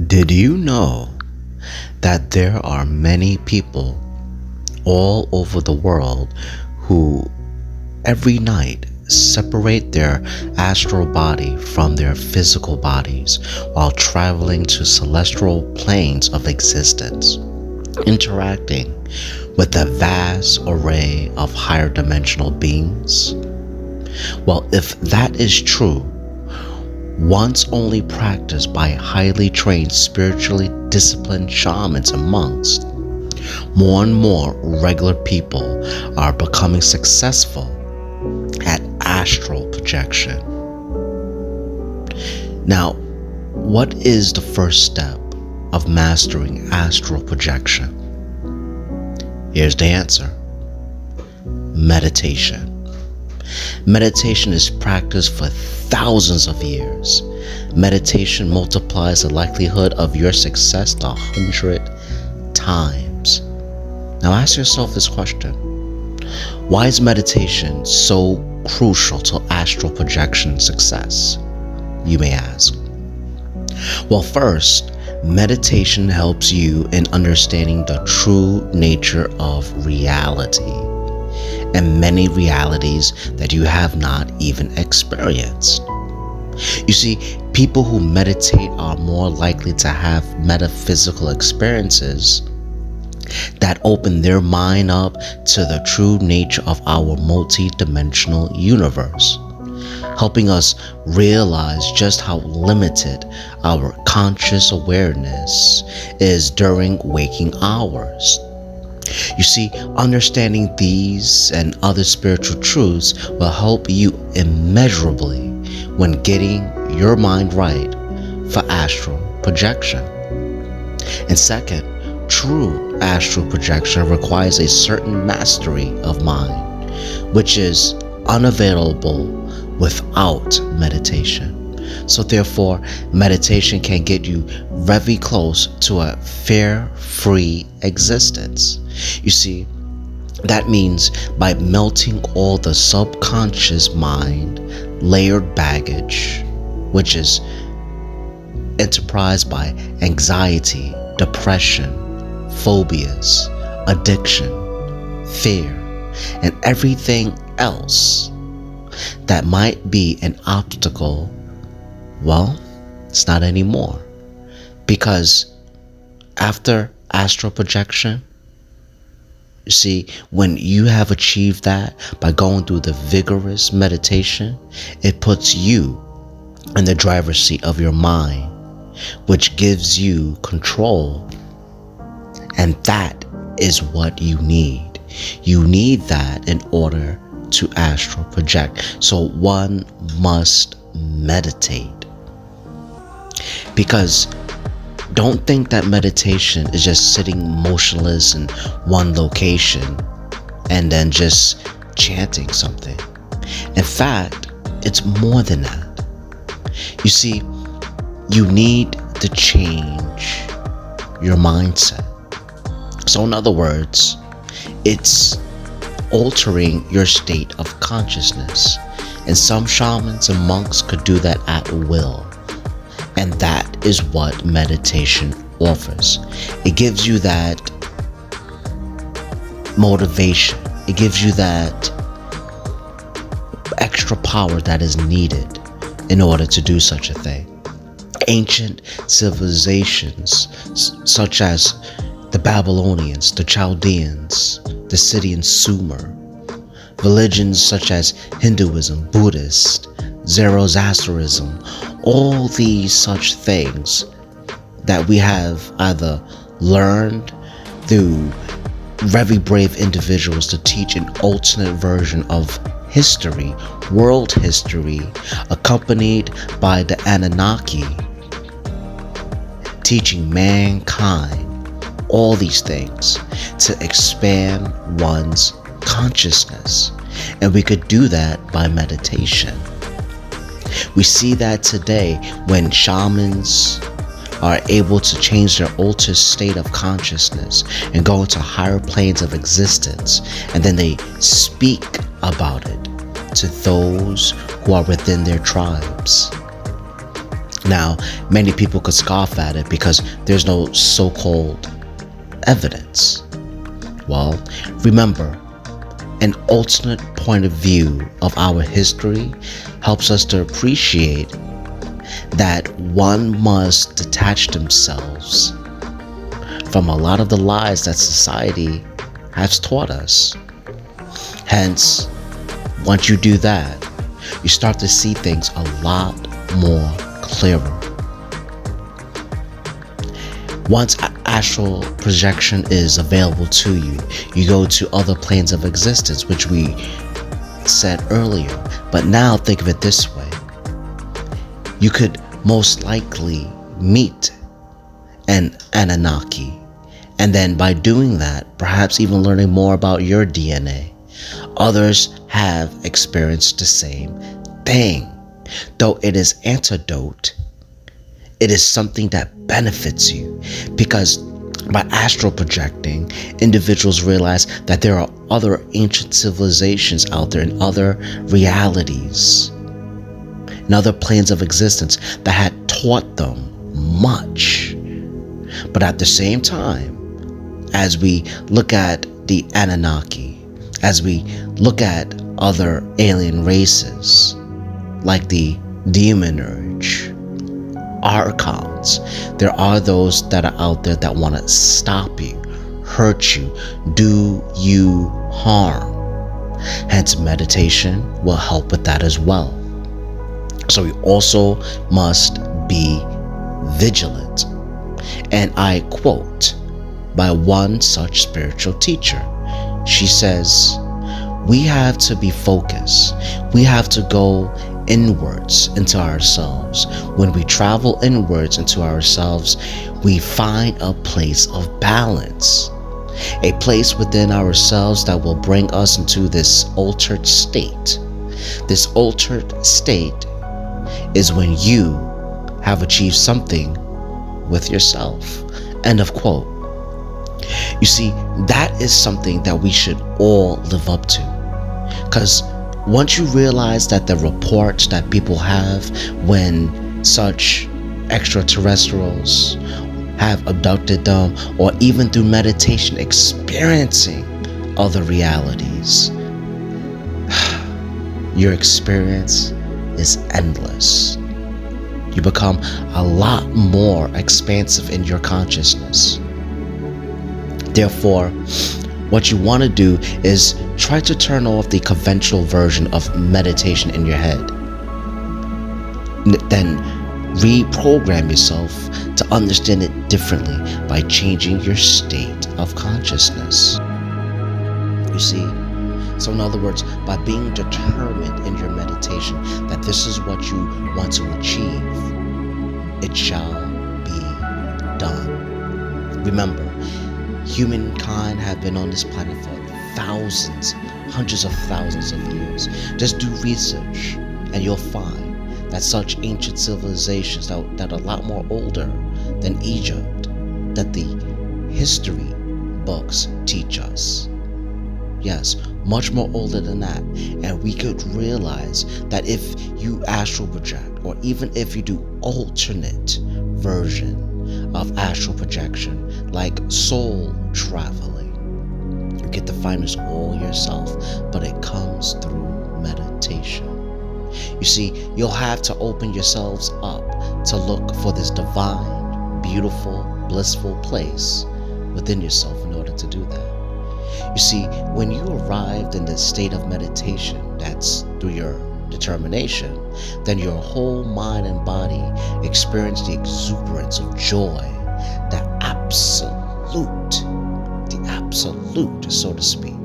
Did you know that there are many people all over the world who every night separate their astral body from their physical bodies while traveling to celestial planes of existence, interacting with a vast array of higher dimensional beings? Well, if that is true, once only practiced by highly trained, spiritually disciplined shamans and monks, more and more regular people are becoming successful at astral projection. Now, what is the first step of mastering astral projection? Here's the answer: meditation. Meditation is practiced for thousands of years. Meditation multiplies the likelihood of your success 100 times. Now ask yourself this question: why is meditation so crucial to astral projection success? You may ask. Well, first, meditation helps you in understanding the true nature of reality and many realities that you have not even experienced. You see, people who meditate are more likely to have metaphysical experiences that open their mind up to the true nature of our multi-dimensional universe, helping us realize just how limited our conscious awareness is during waking hours. You see, understanding these and other spiritual truths will help you immeasurably when getting your mind right for astral projection. And second, true astral projection requires a certain mastery of mind, which is unavailable without meditation. So therefore, meditation can get you very close to a fear-free existence. You see, that means by melting all the subconscious mind layered baggage, which is enterprised by anxiety, depression, phobias, addiction, fear, and everything else that might be an obstacle. Well, it's not anymore, because after astral projection, you see, when you have achieved that by going through the vigorous meditation, it puts you in the driver's seat of your mind, which gives you control. And that is what you need. You need that in order to astral project. So one must meditate. Because don't think that meditation is just sitting motionless in one location and then just chanting something. In fact, it's more than that. You see, you need to change your mindset. So in other words, it's altering your state of consciousness. And some shamans and monks could do that at will. And that is what meditation offers. It gives you that motivation. It gives you that extra power that is needed in order to do such a thing. Ancient civilizations such as the Babylonians, the Chaldeans, the Scythian Sumer, religions such as Hinduism, Buddhist, Zoroastrianism, all these such things that we have either learned through very brave individuals to teach an alternate version of history, world history, accompanied by the Anunnaki, teaching mankind all these things to expand one's consciousness. And we could do that by meditation. We see that today when shamans are able to change their altered state of consciousness and go into higher planes of existence, and then they speak about it to those who are within their tribes. Now, many people could scoff at it because there's no so-called evidence. Well, remember, an alternate point of view of our history helps us to appreciate that one must detach themselves from a lot of the lies that society has taught us. Hence, once you do that, you start to see things a lot more clearer. Once astral projection is available to you, you go to other planes of existence, which we said earlier. But now think of it this way. You could most likely meet an Anunnaki, and then by doing that, perhaps even learning more about your DNA. Others have experienced the same thing. Though it is antidote, it is something that benefits you, because by astral projecting, individuals realize that there are other ancient civilizations out there in other realities, in other planes of existence that had taught them much. But at the same time, as we look at the Anunnaki, as we look at other alien races, like the Demonurge, Archons, there are those that are out there that want to stop you, hurt you, do you harm. Hence, meditation will help with that as well. So we also must be vigilant. And I quote by one such spiritual teacher. She says, we have to be focused. We have to go inwards into ourselves. When we travel inwards into ourselves, we find a place of balance, a place within ourselves that will bring us into this altered state. This altered state is when you have achieved something with yourself. End of quote. You see, that is something that we should all live up to. Because once you realize that the reports that people have when such extraterrestrials have abducted them, or even through meditation experiencing other realities, your experience is endless. You become a lot more expansive in your consciousness. Therefore, what you want to do is try to turn off the conventional version of meditation in your head. Then reprogram yourself to understand it differently by changing your state of consciousness. You see? So in other words, by being determined in your meditation that this is what you want to achieve, it shall be done. Remember, humankind have been on this planet for thousands, hundreds of thousands of years. Just do research and you'll find that such ancient civilizations that are a lot more older than Egypt, that the history books teach us. Yes, much more older than that. And we could realize that if you astral project, or even if you do alternate version of astral projection, like soul traveling, you get to find this all yourself, but it comes through meditation. You see, you'll have to open yourselves up to look for this divine, beautiful, blissful place within yourself in order to do that. You see, when you arrived in this state of meditation, that's through your determination, then your whole mind and body experience the exuberance of joy, the absolute, so to speak.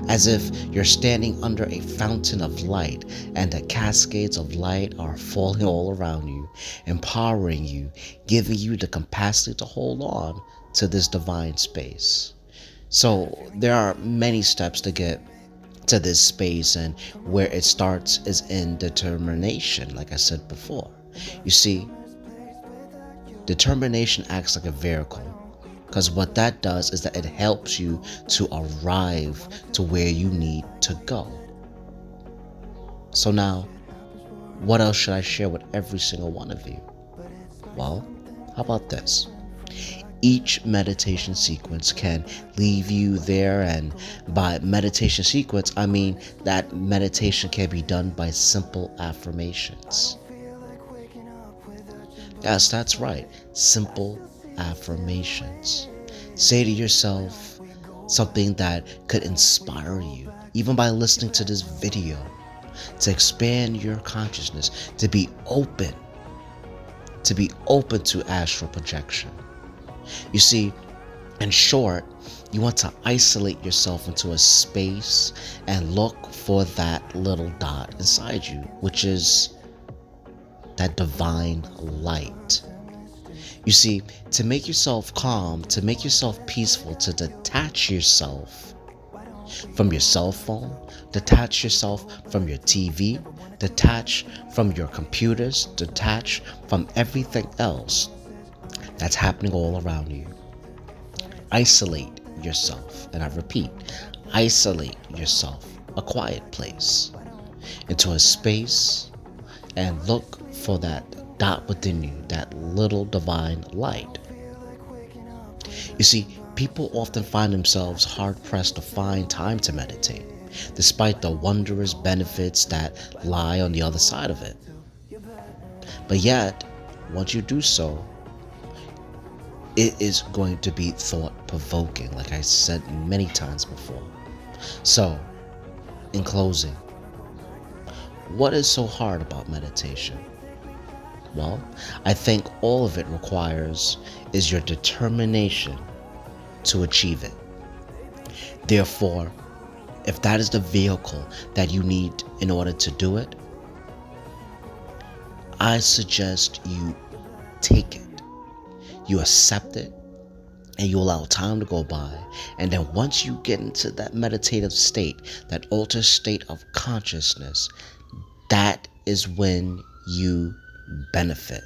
As if you're standing under a fountain of light and the cascades of light are falling all around you, empowering you, giving you the capacity to hold on to this divine space. So there are many steps to get to this space, and where it starts is in determination, like I said before. You see, determination acts like a vehicle, because what that does is that it helps you to arrive to where you need to go. So now, what else should I share with every single one of you? Well, how about this? Each meditation sequence can leave you there, and by meditation sequence, I mean that meditation can be done by simple affirmations. Yes, that's right. Simple affirmations. Say to yourself something that could inspire you, even by listening to this video, to expand your consciousness, to be open to astral projection. You see, in short, you want to isolate yourself into a space and look for that little dot inside you, which is that divine light. You see, to make yourself calm, to make yourself peaceful, to detach yourself from your cell phone, detach yourself from your TV, detach from your computers, detach from everything else that's happening all around you. Isolate yourself, and I repeat, isolate yourself, a quiet place, into a space, and look for that dot within you, that little divine light. You see, people often find themselves hard pressed to find time to meditate, despite the wondrous benefits that lie on the other side of it. But yet, once you do so, it is going to be thought provoking, like I said many times before. So, in closing, what is so hard about meditation? Well, I think all of it requires is your determination to achieve it. Therefore, if that is the vehicle that you need in order to do it, I suggest you take it. You accept it, and you allow time to go by. And then once you get into that meditative state, that altered state of consciousness, that is when you benefit.